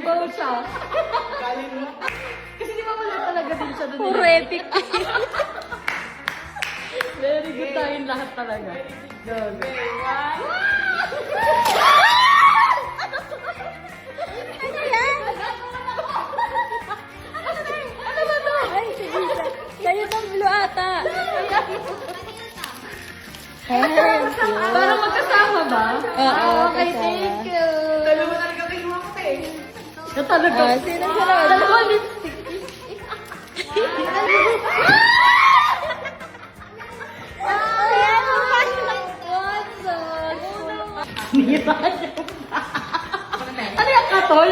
Nagbaw siya. Kasi di ba wala talaga din siya doon. Puro epic. Very good tayong lahat talaga. Go. Ano yan? Ano ba to? Ay, sige. Kayo ng blue ata. Para magkasama ba? Oo, Okay, kasama. thank you. Dalawa talaga kayo mga eh. Ito talaga. Sino sila? Dalawa lipstick. Ano yung katol?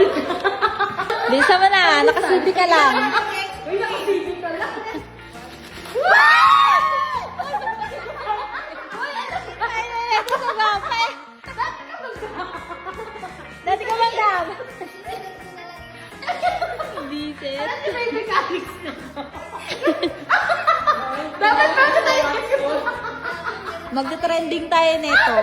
Bisa mo na, nakasibi ka lang. Uy, nakasibig ka lang. Ito sa bapay. Dati ka bang dam? Visit. Ano may mechanics na? Dapat ba ito tayo? Magta-trending tayo nito.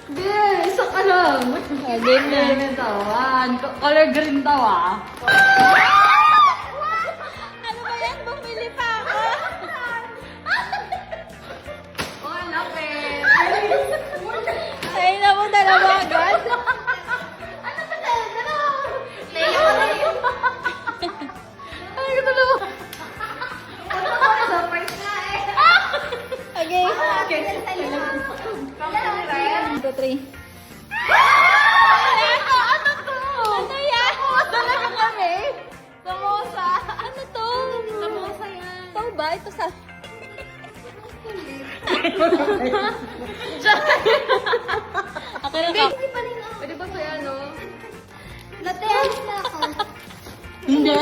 Girl, isa ka lang. Game na. Ito, color green daw ah. Ano ba yan? Bumili pa ako. Oh, lapit. Ay, na mo dalawa agad. Ano ba tayo? Dalawa. Ay, ito dalawa. Surprise na eh. Okay. Okay. 1, 2, 3. Ano to? Ano yan? Talaga kami? Samosa. Ano to? Samosa yan. Ito ba? Ito sa... Ako na ka. Pwede ba sa ano? Nateas na ako. Hindi.